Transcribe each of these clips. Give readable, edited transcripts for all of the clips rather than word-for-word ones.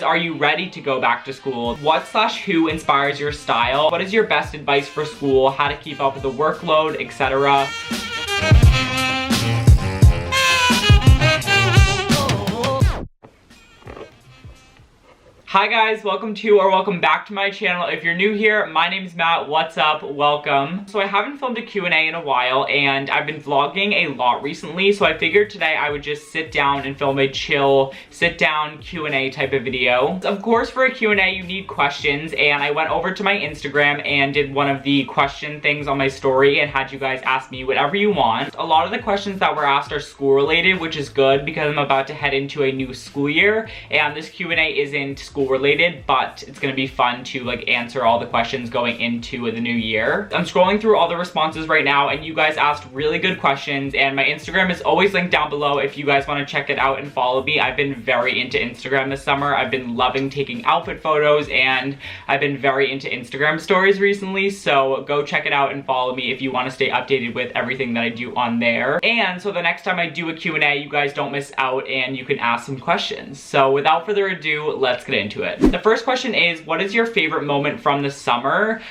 Are you ready to go back to school? What/who inspires your style? What is your best advice for school? How to keep up with the workload, etc. Hi guys, welcome back to my channel. If you're new here, my name is Matt. What's up? Welcome. So I haven't filmed a Q&A in a while, and I've been vlogging a lot recently, so I figured today I would just sit down and film a chill, sit down Q&A type of video. Of course, for a Q&A, you need questions, and I went over to my Instagram and did one of the question things on my story and had you guys ask me whatever you want. A lot of the questions that were asked are school related, which is good because I'm about to head into a new school year, and this Q&A isn't school related, but it's gonna be fun to like answer all the questions going into the new year. I'm scrolling through all the responses right now, and you guys asked really good questions, and my Instagram is always linked down below if you guys want to check it out and follow me. I've been very into Instagram this summer. I've been loving taking outfit photos, and I've been very into Instagram stories recently, so go check it out and follow me if you want to stay updated with everything that I do on there. And so the next time I do a Q&A, you guys don't miss out and you can ask some questions. So without further ado, let's get into it. The first question is, what is your favorite moment from the summer?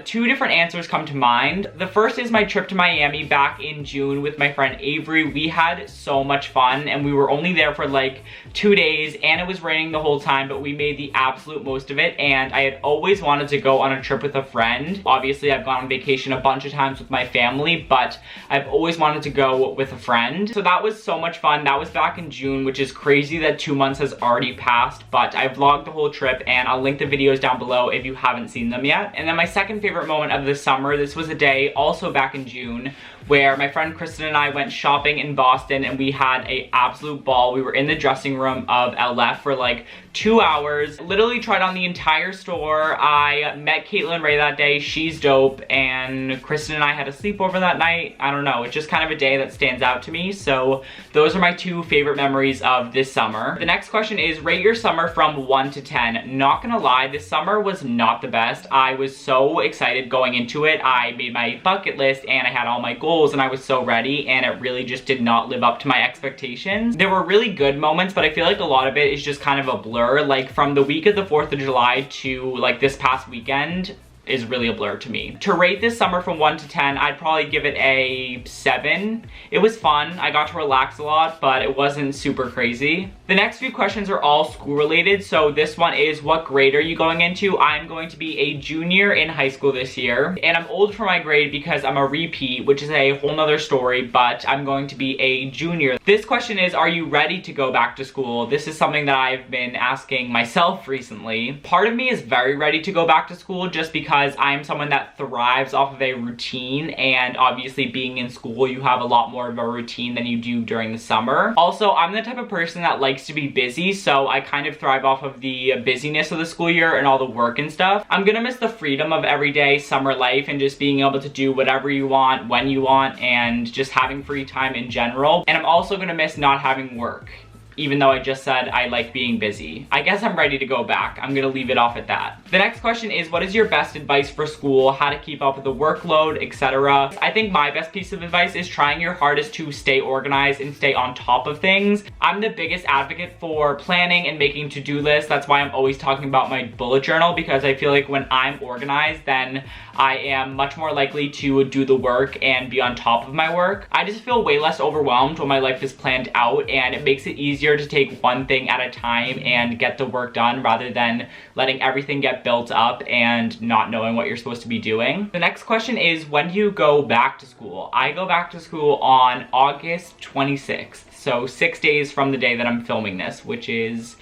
Two different answers come to mind. The first is my trip to Miami back in June with my friend Avery. We had so much fun, and we were only there for like 2 days, and it was raining the whole time, but we made the absolute most of it, and I had always wanted to go on a trip with a friend. Obviously, I've gone on vacation a bunch of times with my family, but I've always wanted to go with a friend. So that was so much fun. That was back in June, which is crazy that 2 months has already passed, but I vlogged the whole trip, and I'll link the videos down below if you haven't seen them yet. And then my second favorite moment of the summer, this was a day also back in June where my friend Kristen and I went shopping in Boston, and we had an absolute ball. We were in the dressing room of LF for like 2 hours, literally tried on the entire store. I met Caitlin Ray that day. She's dope, and Kristen and I had a sleepover that night. I don't know, it's just kind of a day that stands out to me. So those are my two favorite memories of this summer. The next question is, rate your summer from 1 to 10. Not gonna lie, this summer was not the best. I was so excited going into it. I made my bucket list and I had all my goals, and I was so ready, and it really just did not live up to my expectations. There were really good moments, but I feel like a lot of it is just kind of a blur. Like from the week of the 4th of July to like this past weekend is really a blur to me. To rate this summer from 1 to 10, I'd probably give it a 7. It was fun. I got to relax a lot, but it wasn't super crazy. The next few questions are all school related. So this one is, what grade are you going into? I'm going to be a junior in high school this year, and I'm old for my grade because I'm a repeat, which is a whole nother story, but I'm going to be a junior. This question is, are you ready to go back to school? This is something that I've been asking myself recently. Part of me is very ready to go back to school just because I'm someone that thrives off of a routine, and obviously being in school, you have a lot more of a routine than you do during the summer. Also, I'm the type of person that likes to be busy, so I kind of thrive off of the busyness of the school year and all the work and stuff. I'm gonna miss the freedom of everyday summer life and just being able to do whatever you want, when you want, and just having free time in general. And I'm also gonna miss not having work, even though I just said I like being busy. I guess I'm ready to go back. I'm gonna leave it off at that. The next question is, what is your best advice for school? How to keep up with the workload, etc. I think my best piece of advice is trying your hardest to stay organized and stay on top of things. I'm the biggest advocate for planning and making to-do lists. That's why I'm always talking about my bullet journal, because I feel like when I'm organized, then I am much more likely to do the work and be on top of my work. I just feel way less overwhelmed when my life is planned out, and it makes it easier to take one thing at a time and get the work done rather than letting everything get built up and not knowing what you're supposed to be doing. The next question is, when do you go back to school? I go back to school on August 26th, so 6 days from the day that I'm filming this, which is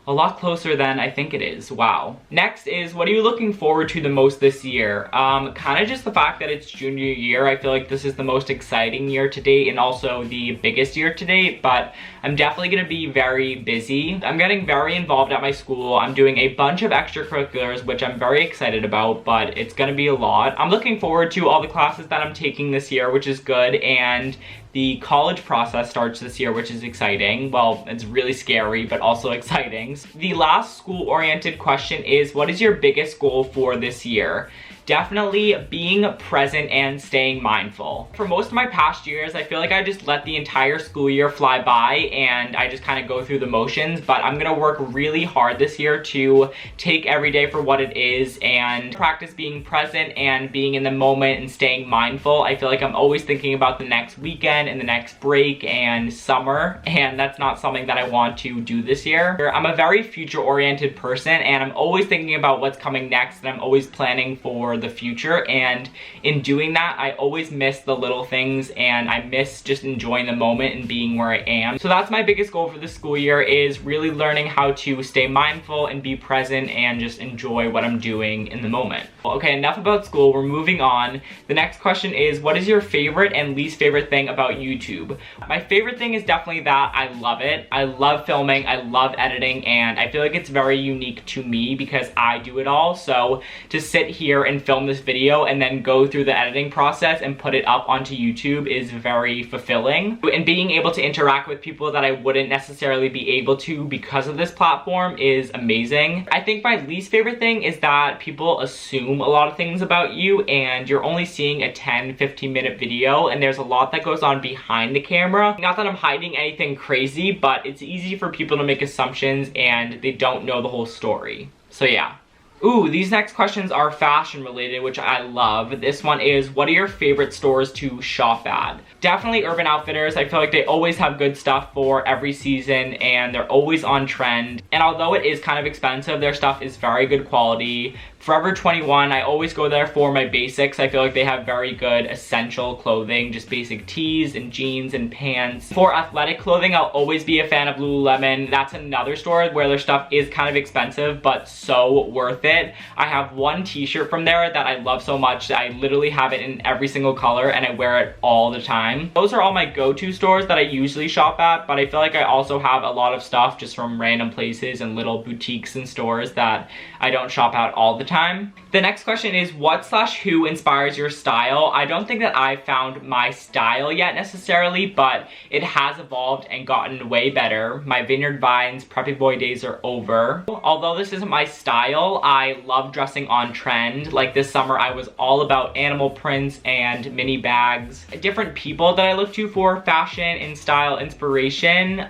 a lot closer than I think it is. Wow. Next is, what are you looking forward to the most this year? Kind of just the fact that it's junior year. I feel like this is the most exciting year to date and also the biggest year to date, but I'm definitely gonna be very busy. I'm getting very involved at my school. I'm doing a bunch of extracurriculars, which I'm very excited about, but it's gonna be a lot. I'm looking forward to all the classes that I'm taking this year, which is good, and the college process starts this year, which is exciting. Well, it's really scary, but also exciting. The last school-oriented question is, what is your biggest goal for this year? definitely being present and staying mindful. For most of my past years, I feel like I just let the entire school year fly by and I just kind of go through the motions, but I'm gonna work really hard this year to take every day for what it is and practice being present and being in the moment and staying mindful. I feel like I'm always thinking about the next weekend and the next break and summer, and that's not something that I want to do this year. I'm a very future-oriented person and I'm always thinking about what's coming next, and I'm always planning for the future, and in doing that I always miss the little things and I miss just enjoying the moment and being where I am. So that's my biggest goal for the school year, is really learning how to stay mindful and be present and just enjoy what I'm doing in the moment. Okay, enough about school, we're moving on. The next question is, what is your favorite and least favorite thing about YouTube? My favorite thing is definitely that I love it. I love filming, I love editing, and I feel like it's very unique to me because I do it all. So to sit here and film this video and then go through the editing process and put it up onto YouTube is very fulfilling. And being able to interact with people that I wouldn't necessarily be able to because of this platform is amazing. I think my least favorite thing is that people assume a lot of things about you and you're only seeing a 10-15 minute video and there's a lot that goes on behind the camera. Not that I'm hiding anything crazy, but it's easy for people to make assumptions and they don't know the whole story. So yeah. Ooh, these next questions are fashion related, which I love. This one is, what are your favorite stores to shop at? Definitely Urban Outfitters. I feel like they always have good stuff for every season and they're always on trend. And although it is kind of expensive, their stuff is very good quality. Forever 21, I always go there for my basics. I feel like they have very good essential clothing, just basic tees and jeans and pants. For athletic clothing, I'll always be a fan of Lululemon. That's another store where their stuff is kind of expensive, but so worth it. I have one t-shirt from there that I love so much that I literally have it in every single color and I wear it all the time. Those are all my go-to stores that I usually shop at, but I feel like I also have a lot of stuff just from random places and little boutiques and stores that I don't shop at all the time. The next question is, what/who inspires your style? I don't think that I've found my style yet necessarily, but it has evolved and gotten way better. My Vineyard Vines preppy boy days are over. Although this isn't my style, I love dressing on trend. Like this summer I was all about animal prints and mini bags. Different people that I look to for fashion and style inspiration.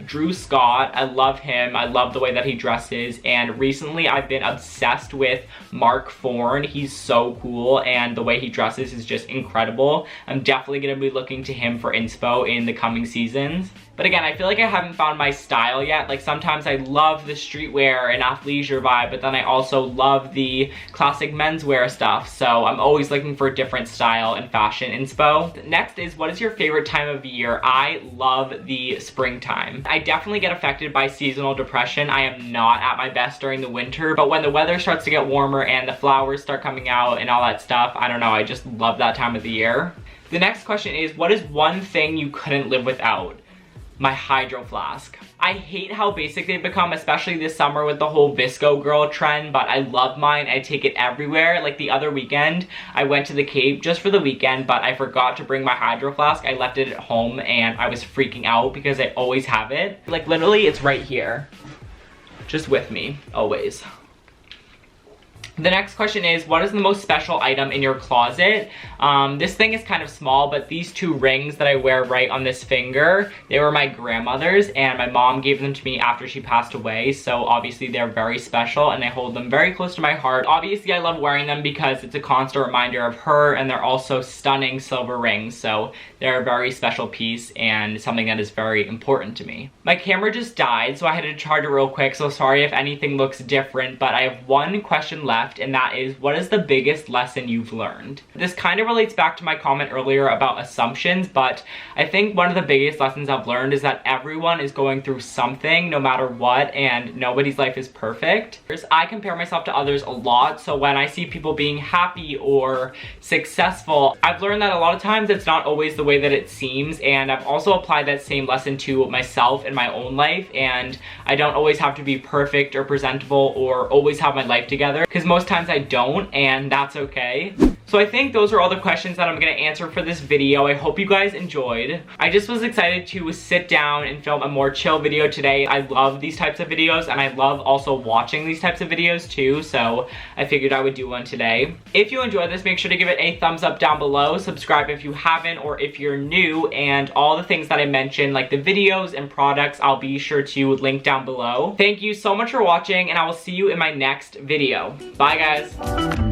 Drew Scott, I love him. I love the way that he dresses, and recently I've been obsessed with Mark Forn. He's so cool and the way he dresses is just incredible. I'm definitely going to be looking to him for inspo in the coming seasons. But again, I feel like I haven't found my style yet. Like sometimes I love the streetwear and athleisure vibe, but then I also love the classic menswear stuff. So I'm always looking for a different style and fashion inspo. Next is, what is your favorite time of year? I love the springtime. I definitely get affected by seasonal depression. I am not at my best during the winter, but when the weather starts to get warmer and the flowers start coming out and all that stuff, I don't know, I just love that time of the year. The next question is, what is one thing you couldn't live without? My Hydro Flask. I hate how basic they've become, especially this summer with the whole Visco girl trend, but I love mine. I take it everywhere. Like the other weekend, I went to the Cape just for the weekend, but I forgot to bring my Hydro Flask. I left it at home and I was freaking out because I always have it. Like literally, it's right here. Just with me, always. The next question is, what is the most special item in your closet? This thing is kind of small, but these two rings that I wear right on this finger, they were my grandmother's and my mom gave them to me after she passed away. So obviously they're very special and I hold them very close to my heart. Obviously I love wearing them because it's a constant reminder of her, and they're also stunning silver rings. So they're a very special piece and something that is very important to me. My camera just died, so I had to charge it real quick. So sorry if anything looks different, but I have one question left. And that is, what is the biggest lesson you've learned? This kind of relates back to my comment earlier about assumptions, but I think one of the biggest lessons I've learned is that everyone is going through something no matter what, and nobody's life is perfect. I compare myself to others a lot, so when I see people being happy or successful, I've learned that a lot of times it's not always the way that it seems, and I've also applied that same lesson to myself in my own life, and I don't always have to be perfect or presentable or always have my life together, because most times I don't, and that's okay. So I think those are all the questions that I'm gonna answer for this video. I hope you guys enjoyed. I just was excited to sit down and film a more chill video today. I love these types of videos and I love also watching these types of videos too, so I figured I would do one today. If you enjoyed this, make sure to give it a thumbs up down below, subscribe if you haven't or if you're new, and all the things that I mentioned, like the videos and products, I'll be sure to link down below. Thank you so much for watching, and I will see you in my next video. Bye guys.